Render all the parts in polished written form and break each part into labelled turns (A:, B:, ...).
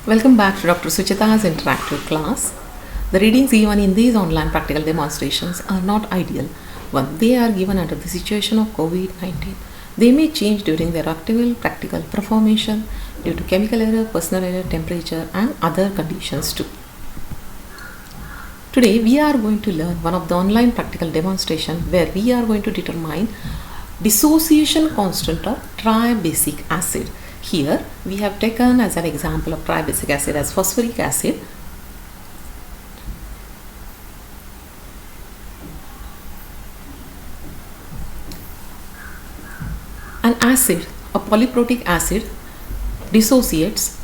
A: Welcome back to Dr. Sucheta's interactive class. The readings given in these online practical demonstrations are not ideal. One, they are given under the situation of COVID-19. They may change during their actual practical performance due to chemical error, personal error, temperature and other conditions too. Today we are going to learn one of the online practical demonstration where we are going to determine dissociation constant of tribasic acid. Here we have taken as an example of tribasic acid as phosphoric acid. An acid, a polyprotic acid, dissociates.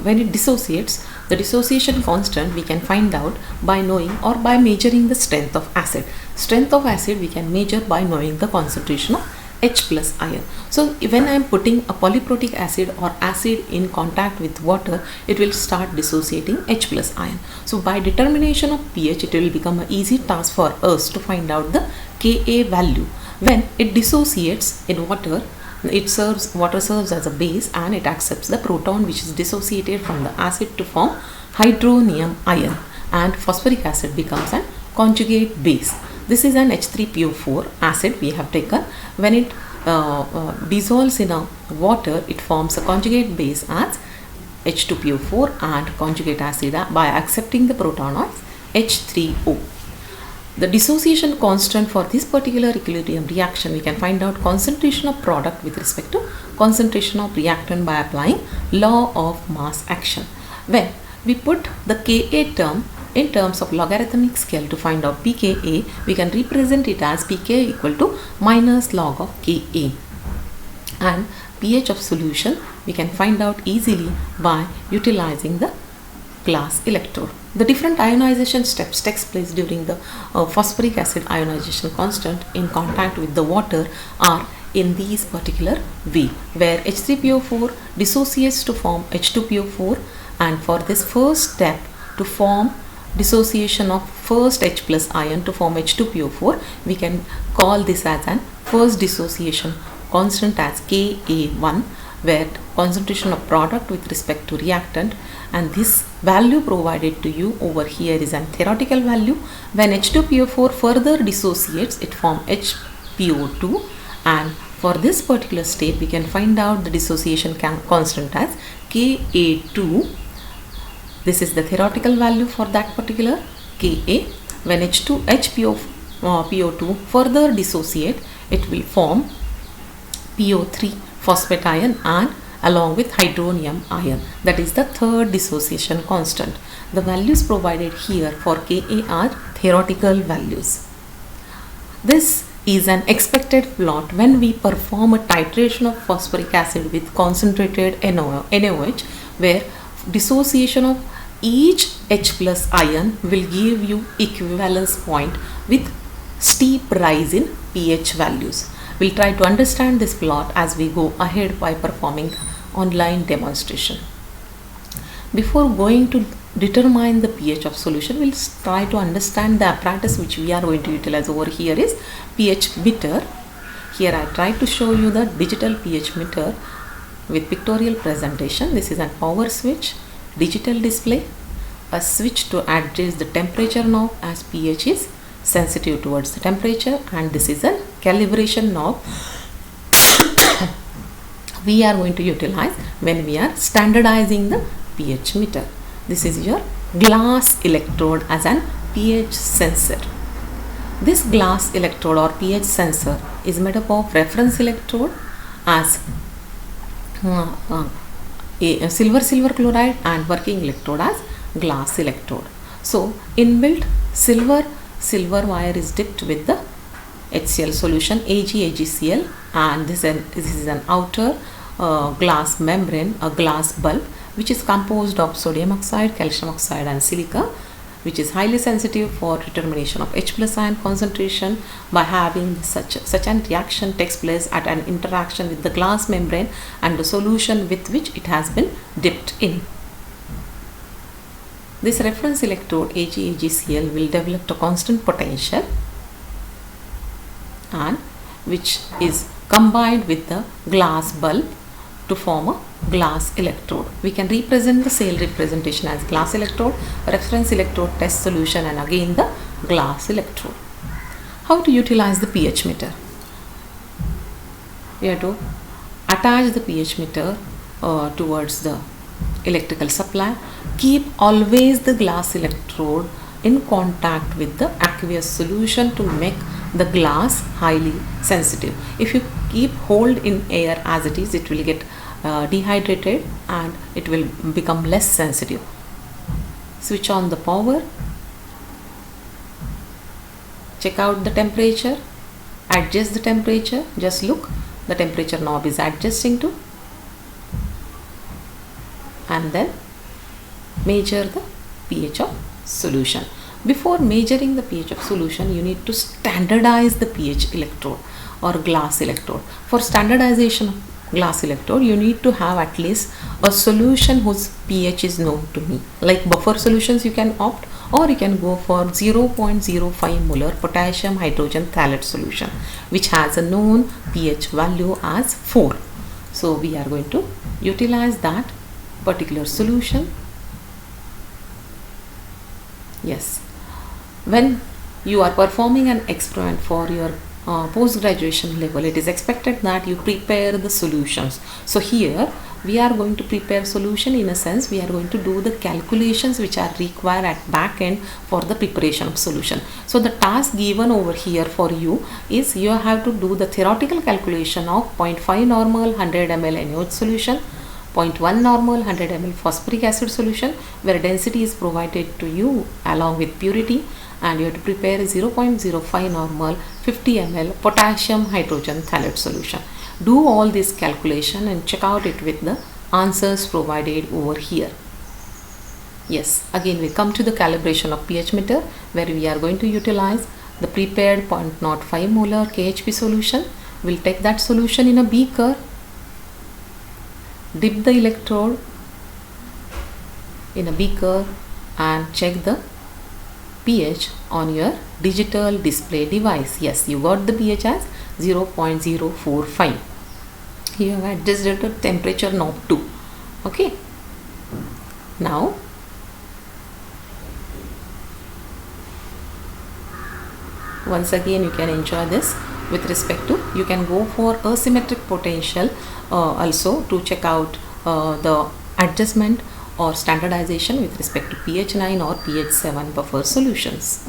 A: When it dissociates, the dissociation constant we can find out by knowing or by measuring the strength of acid. Strength of acid we can measure by knowing the concentration of H plus ion. So when I am putting a polyprotic acid or acid in contact with water, it will start dissociating H plus ion. So by determination of pH, it will become an easy task for us to find out the Ka value. When it dissociates in water, water serves as a base and it accepts the proton which is dissociated from the acid to form hydronium ion, and phosphoric acid becomes an conjugate base. This is an H3PO4 acid we have taken. When it dissolves in a water, it forms a conjugate base as H2PO4 and conjugate acid by accepting the proton of H3O. The dissociation constant for this particular equilibrium reaction, we can find out concentration of product with respect to concentration of reactant by applying law of mass action. When we put the Ka term in terms of logarithmic scale to find out pKa, we can represent it as pK equal to minus log of Ka. And pH of solution we can find out easily by utilizing the glass electrode. The different ionization steps takes place during the phosphoric acid ionization constant in contact with the water are in these particular way, where H3PO4 dissociates to form H2PO4, and for this first step to form dissociation of first H plus ion to form H2PO4, we can call this as an first dissociation constant as Ka1, where concentration of product with respect to reactant, and this value provided to you over here is an theoretical value. When H2PO4 further dissociates, it forms HPO2, and for this particular state we can find out the dissociation constant as Ka2. This is the theoretical value for that particular Ka. When HPO2 further dissociate, it will form PO3 phosphate ion and along with hydronium ion. That is the third dissociation constant. The values provided here for Ka are theoretical values. This is an expected plot when we perform a titration of phosphoric acid with concentrated NaOH, where dissociation of each H plus ion will give you equivalence point with steep rise in pH values. We'll try to understand this plot as we go ahead by performing online demonstration. Before going to determine the pH of solution, we'll try to understand the apparatus which we are going to utilize. Over here is pH meter. Here I try to show you the digital pH meter with pictorial presentation. This is a power switch, digital display, a switch to adjust the temperature knob as pH is sensitive towards the temperature, and this is a calibration knob we are going to utilize when we are standardizing the pH meter. This is your glass electrode as an pH sensor. This glass electrode or pH sensor is made up of reference electrode as silver chloride and working electrode as glass electrode. So inbuilt silver wire is dipped with the HCl solution AgCl, and this is an outer glass membrane, a glass bulb which is composed of sodium oxide, calcium oxide and silica, which is highly sensitive for determination of H plus ion concentration by having such an reaction takes place at an interaction with the glass membrane and the solution with which it has been dipped in. This reference electrode AgCl will develop a constant potential, and which is combined with the glass bulb to form a glass electrode. We can represent the cell representation as glass electrode, reference electrode, test solution, and again the glass electrode. How to utilize the pH meter? We have to attach the pH meter towards the electrical supply. Keep always the glass electrode in contact with the aqueous solution to make the glass highly sensitive. If you keep hold in air as it is, it will get dehydrated and it will become less sensitive. Switch on the power, check out the temperature, adjust the temperature. Just look, the temperature knob is adjusting to, and then measure the pH of solution. Before measuring the pH of solution, you need to standardize the pH electrode or glass electrode. For standardization of glass electrode, you need to have at least a solution whose pH is known to me. Like buffer solutions you can opt, or you can go for 0.05 molar potassium hydrogen phthalate solution, which has a known pH value as 4. So we are going to utilize that particular solution. Yes, when you are performing an experiment for your post-graduation level, it is expected that you prepare the solutions. So here we are going to prepare solution. In a sense, we are going to do the calculations which are required at back end for the preparation of solution. So the task given over here for you is you have to do the theoretical calculation of 0.5 normal 100 ml NaOH solution, 0.1 normal 100 ml phosphoric acid solution, where density is provided to you along with purity, and you have to prepare 0.05 normal 50 ml potassium hydrogen phthalate solution. Do all this calculation and check out it with the answers provided over here. Yes, again we come to the calibration of pH meter, where we are going to utilize the prepared 0.05 molar KHP solution. We'll take that solution in a beaker, dip the electrode in a beaker and check the pH on your digital display device. Yes, you got the pH as 0.045. You have adjusted the temperature knob too. Okay. Now once again you can enjoy this with respect to, you can go for asymmetric potential also to check out the adjustment or standardization with respect to pH 9 or pH 7 buffer solutions.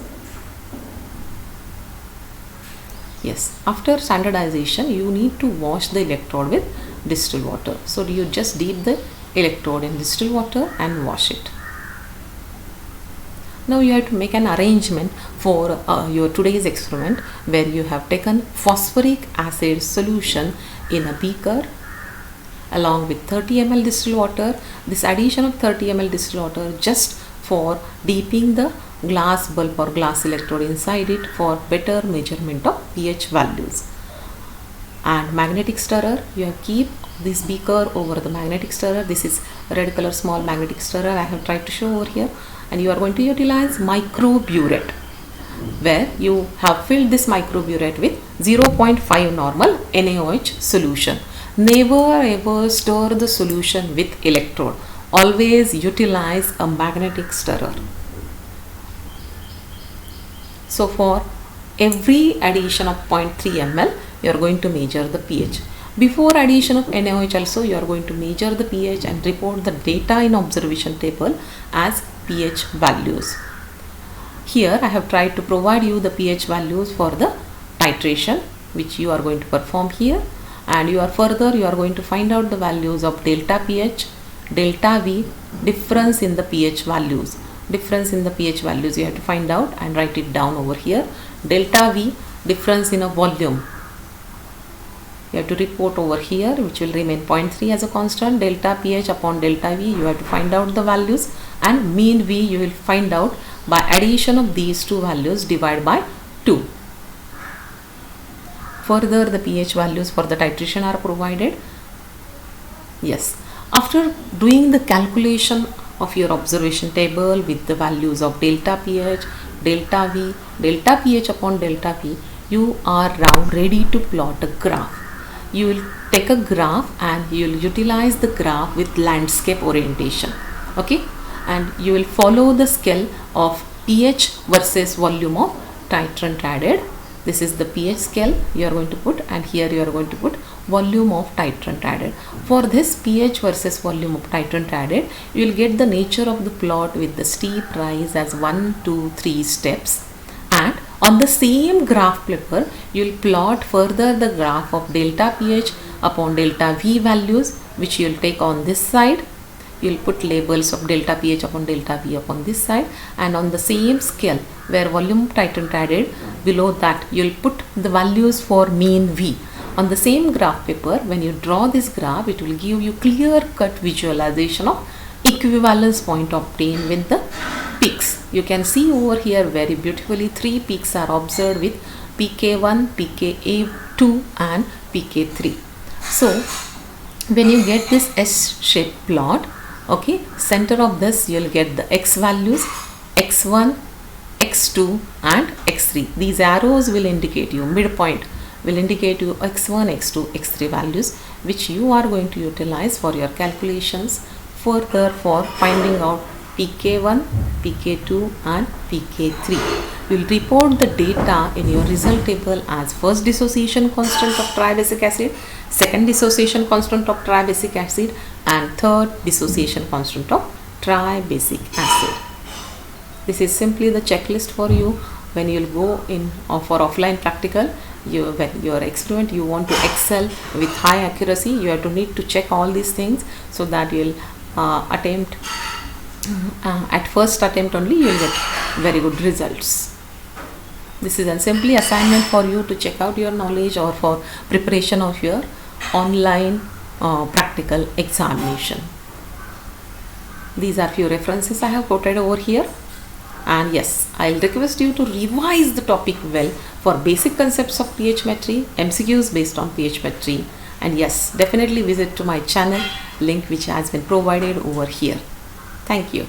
A: Yes, after standardization you need to wash the electrode with distilled water. So you just dip the electrode in distilled water and wash it. Now you have to make an arrangement for your today's experiment, where you have taken phosphoric acid solution in a beaker along with 30 ml distilled water. This addition of 30 ml distilled water just for dipping the glass bulb or glass electrode inside it for better measurement of pH values. And magnetic stirrer, you have keep this beaker over the magnetic stirrer. This is red color small magnetic stirrer I have tried to show over here, and you are going to utilize microburette, where you have filled this microburette with 0.5 normal NaOH solution. Never ever stir the solution with electrode. Always utilize a magnetic stirrer. So for every addition of 0.3 ml, you are going to measure the pH. Before addition of NaOH also, you are going to measure the pH and report the data in observation table as pH values. Here I have tried to provide you the pH values for the titration, which you are going to perform here, and you are going to find out the values of delta pH, delta V, difference in the pH values. Difference in the pH values you have to find out and write it down over here. Delta V, difference in a volume, you have to report over here, which will remain 0.3 as a constant. Delta pH upon delta V, you have to find out the values, and mean V you will find out by addition of these two values divided by 2. Further, the pH values for the titration are provided. Yes, after doing the calculation of your observation table with the values of delta pH, delta V, delta pH upon delta V, you are now ready to plot a graph. you will take a graph and you will utilize the graph with landscape orientation. Okay, and you will follow the scale of pH versus volume of titrant added. This is the pH scale you are going to put, and here you are going to put volume of titrant added. For this pH versus volume of titrant added, you will get the nature of the plot with the steep rise as 1, 2, 3 steps, and on the same graph paper you will plot further the graph of delta pH upon delta V values, which you will take on this side. You will put labels of delta pH upon delta V upon this side, and on the same scale where volume titrant added, below that you will put the values for mean V. On the same graph paper, when you draw this graph, it will give you clear cut visualization of equivalence point obtained with the peaks. You can see over here very beautifully 3 peaks are observed with pK1, pKa2 and pK3. So when you get this S-shaped plot, okay, center of this you will get the X values, X1, X2 and X3. These arrows will indicate you, midpoint will indicate you X1, X2, X3 values, which you are going to utilize for your calculations further for finding out pK1, pK2 and pK3. You will report the data in your result table as first dissociation constant of tribasic acid, second dissociation constant of tribasic acid and third dissociation constant of tribasic acid. This is simply the checklist for you when you will go in for offline practical. When your experiment you want to excel with high accuracy, you have to need to check all these things so that you will attempt at first attempt only you will get very good results. This is a simply assignment for you to check out your knowledge or for preparation of your online practical examination. These are few references I have quoted over here. And yes, I'll request you to revise the topic well for basic concepts of pH metry, MCQs based on pH metry, and yes, definitely visit to my channel, link which has been provided over here. Thank you.